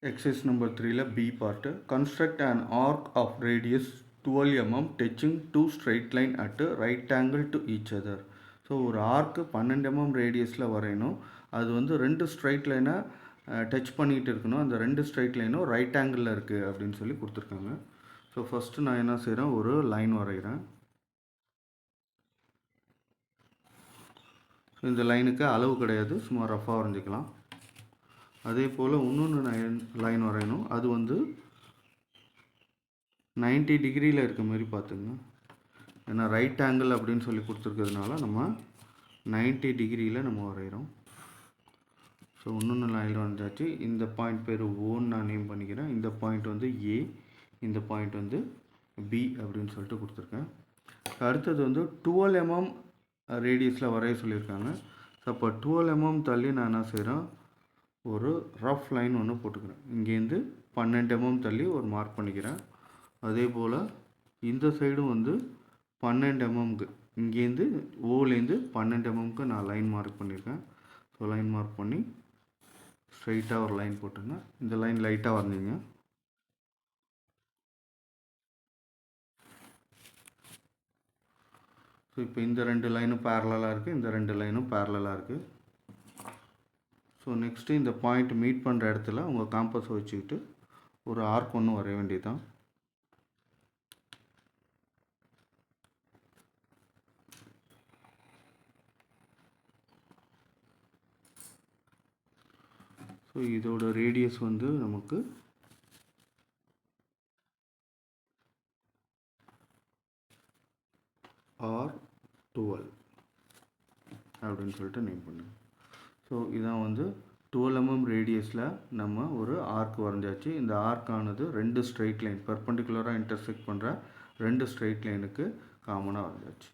Exercise number 3 B part. Construct an arc of radius 12 mm touching two straight line at right angle to each other. So ஒரு ஆர்க்கு 12 mm ரேடியஸில் வரையணும். அது வந்து ரெண்டு straight லைனை touch பண்ணிகிட்டு இருக்கணும். அந்த ரெண்டு ஸ்ட்ரைட் லைனும் ரைட் ஆங்கிளில் இருக்குது அப்படின்னு சொல்லி கொடுத்துருக்காங்க. ஸோ ஃபஸ்ட்டு நான் என்ன செய்கிறேன், ஒரு லைன் வரைகிறேன். இந்த லைனுக்கு அளவு கிடையாது, சும்மா ரஃபாக வரைஞ்சிக்கலாம். அதே போல் இன்னொன்று லைன் வரையணும். அது வந்து 90 டிகிரியில் இருக்க மாதிரி பார்த்துங்க. ஏன்னா ரைட் ஆங்கிள் அப்படின்னு சொல்லி கொடுத்துருக்கிறதுனால நம்ம 90 டிகிரியில் நம்ம வரைகிறோம். ஸோ இன்னொன்று லைன் வரைஞ்சாச்சு. இந்த பாயிண்ட் பேர் ஓன்னு நான் நேம் பண்ணிக்கிறேன். இந்த பாயிண்ட் வந்து ஏ, இந்த பாயிண்ட் வந்து பி அப்படின்னு சொல்லிட்டு கொடுத்துருக்கேன். அடுத்தது வந்து 12 mm ரேடியஸில் வரைய சொல்லியிருக்காங்க. ஸோ அப்போ 12 mm தள்ளி நான் என்ன செய்கிறேன், ஒரு ரஃப் லைன் ஒன்று போட்டுக்கிறேன். இங்கேருந்து 12 mm தள்ளி ஒரு மார்க் பண்ணிக்கிறேன். அதே போல் இந்த சைடும் வந்து 12 mmக்கு இங்கேருந்து ஓலேருந்து 12 mmக்கு நான் லைன் மார்க் பண்ணியிருக்கேன். ஸோ லைன் மார்க் பண்ணி ஸ்ட்ரைட்டாக ஒரு லைன் போட்டுங்க. இந்த லைன் லைட்டாக வரைஞ்சிங்க. ஸோ இப்போ இந்த ரெண்டு லைனும் பேரலாக இருக்குது, இந்த ரெண்டு லைனும் பேரலாக இருக்குது. ஸோ நெக்ஸ்ட்டு இந்த பாயிண்ட் மீட் பண்ணுற இடத்துல உங்கள் காம்பஸை வச்சுக்கிட்டு ஒரு ஆர்க் ஒன்று வரைய வேண்டியதுதான். ஸோ இதோட ரேடியஸ் வந்து நமக்கு R12 அப்படின்னு சொல்லிட்டு நேம் பண்ணுங்க. ஸோ இதான் வந்து 12 mm ரேடியஸில் நம்ம ஒரு ஆர்க் வரைஞ்சாச்சு. இந்த ஆர்க்கானது ரெண்டு ஸ்ட்ரைட் லைன் பெர்பெண்டிகுலராக இன்டர்செக்ட் பண்ணுற ரெண்டு ஸ்ட்ரைட் லைனுக்கு காமனாக வரைஞ்சாச்சு.